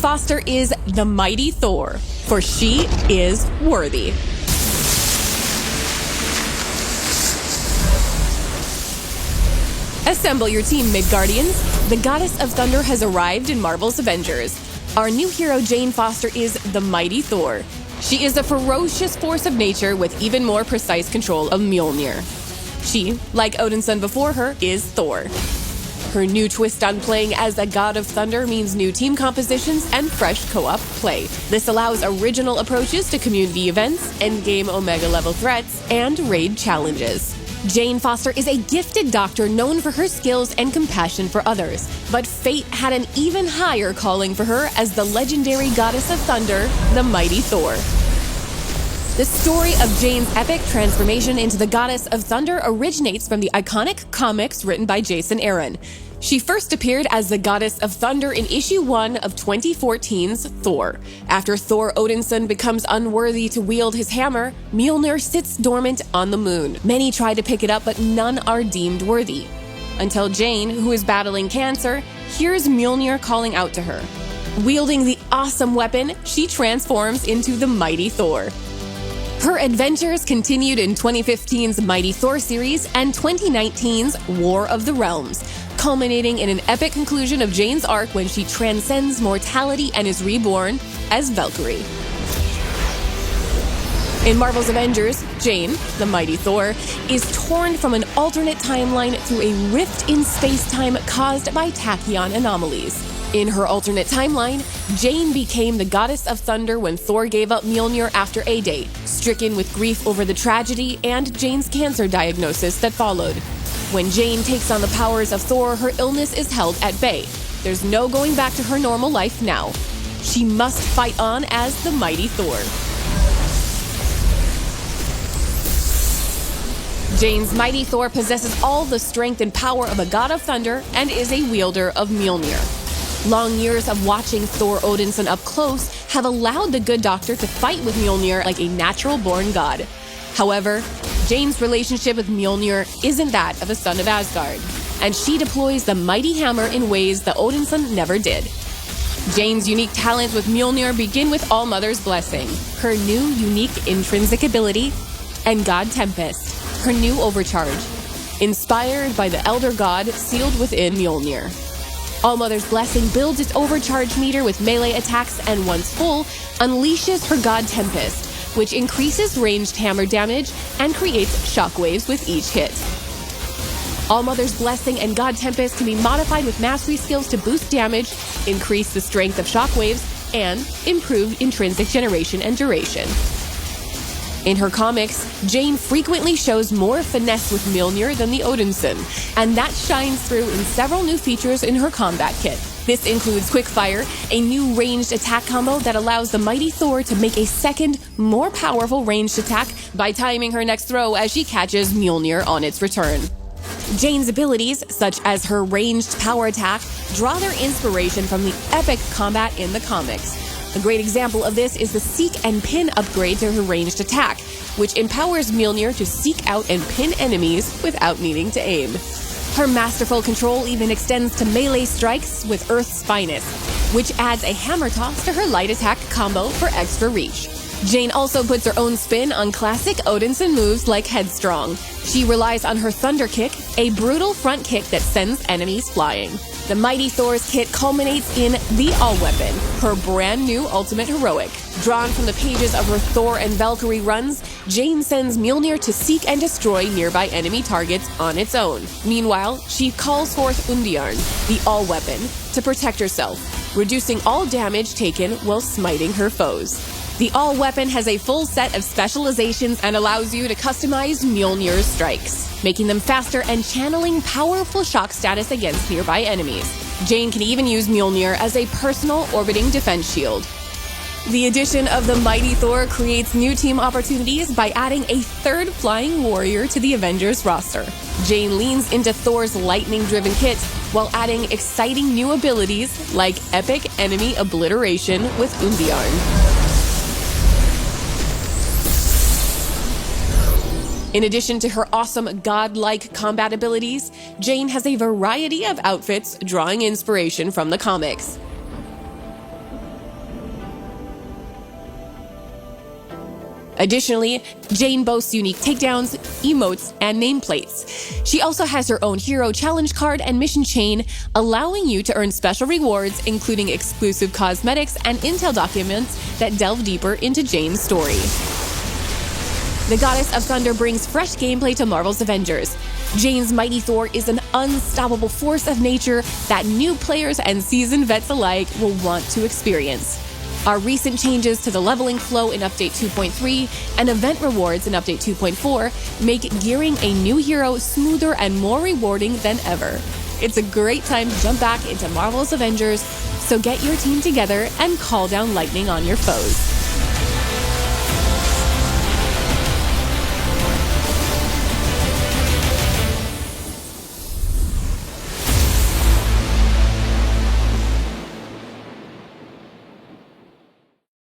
Foster is the Mighty Thor, for she is worthy. Assemble your team, Midgardians. The Goddess of Thunder has arrived in Marvel's Avengers. Our new hero, Jane Foster, is the Mighty Thor. She is a ferocious force of nature with even more precise control of Mjolnir. She, like Odin's son before her, is Thor. Her new twist on playing as a god of thunder means new team compositions and fresh co-op play. This allows original approaches to community events, endgame Omega-level threats, and raid challenges. Jane Foster is a gifted doctor known for her skills and compassion for others, but fate had an even higher calling for her as the legendary goddess of thunder, the Mighty Thor. The story of Jane's epic transformation into the Goddess of Thunder originates from the iconic comics written by Jason Aaron. She first appeared as the Goddess of Thunder in issue 1 of 2014's Thor. After Thor Odinson becomes unworthy to wield his hammer, Mjolnir sits dormant on the moon. Many try to pick it up, but none are deemed worthy. Until Jane, who is battling cancer, hears Mjolnir calling out to her. Wielding the awesome weapon, she transforms into the Mighty Thor. Her adventures continued in 2015's Mighty Thor series and 2019's War of the Realms, culminating in an epic conclusion of Jane's arc when she transcends mortality and is reborn as Valkyrie. In Marvel's Avengers, Jane, the Mighty Thor, is torn from an alternate timeline through a rift in space-time caused by tachyon anomalies. In her alternate timeline, Jane became the Goddess of Thunder when Thor gave up Mjolnir after A-Day, stricken with grief over the tragedy and Jane's cancer diagnosis that followed. When Jane takes on the powers of Thor, her illness is held at bay. There's no going back to her normal life now. She must fight on as the Mighty Thor. Jane's Mighty Thor possesses all the strength and power of a god of thunder and is a wielder of Mjolnir. Long years of watching Thor Odinson up close have allowed the good doctor to fight with Mjolnir like a natural-born god. However, Jane's relationship with Mjolnir isn't that of a son of Asgard, and she deploys the mighty hammer in ways that Odinson never did. Jane's unique talents with Mjolnir begin with Allmother's blessing, her new unique intrinsic ability, and God Tempest, her new overcharge, inspired by the elder god sealed within Mjolnir. Allmother's blessing builds its overcharge meter with melee attacks and once full, unleashes her God Tempest, which increases ranged hammer damage and creates shockwaves with each hit. Allmother's blessing and God Tempest can be modified with mastery skills to boost damage, increase the strength of shockwaves, and improve intrinsic generation and duration. In her comics, Jane frequently shows more finesse with Mjolnir than the Odinson, and that shines through in several new features in her combat kit. This includes Quickfire, a new ranged attack combo that allows the Mighty Thor to make a second, more powerful ranged attack by timing her next throw as she catches Mjolnir on its return. Jane's abilities, such as her ranged power attack, draw their inspiration from the epic combat in the comics. A great example of this is the Seek and Pin upgrade to her ranged attack, which empowers Mjolnir to seek out and pin enemies without needing to aim. Her masterful control even extends to melee strikes with Earth's Finest, which adds a hammer toss to her light attack combo for extra reach. Jane also puts her own spin on classic Odinson moves like Headstrong. She relies on her Thunder Kick, a brutal front kick that sends enemies flying. The Mighty Thor's kit culminates in the All-Weapon, her brand new ultimate heroic. Drawn from the pages of her Thor and Valkyrie runs, Jane sends Mjolnir to seek and destroy nearby enemy targets on its own. Meanwhile, she calls forth Undiarn, the All-Weapon, to protect herself, reducing all damage taken while smiting her foes. The All-Weapon has a full set of specializations and allows you to customize Mjolnir's strikes, making them faster and channeling powerful shock status against nearby enemies. Jane can even use Mjolnir as a personal orbiting defense shield. The addition of the Mighty Thor creates new team opportunities by adding a third flying warrior to the Avengers roster. Jane leans into Thor's lightning-driven kit while adding exciting new abilities like epic enemy obliteration with Undiarn. In addition to her awesome godlike combat abilities, Jane has a variety of outfits drawing inspiration from the comics. Additionally, Jane boasts unique takedowns, emotes, and nameplates. She also has her own hero challenge card and mission chain, allowing you to earn special rewards, including exclusive cosmetics and intel documents that delve deeper into Jane's story. The Goddess of Thunder brings fresh gameplay to Marvel's Avengers. Jane's Mighty Thor is an unstoppable force of nature that new players and seasoned vets alike will want to experience. Our recent changes to the leveling flow in Update 2.3 and event rewards in Update 2.4 make gearing a new hero smoother and more rewarding than ever. It's a great time to jump back into Marvel's Avengers, so get your team together and call down lightning on your foes.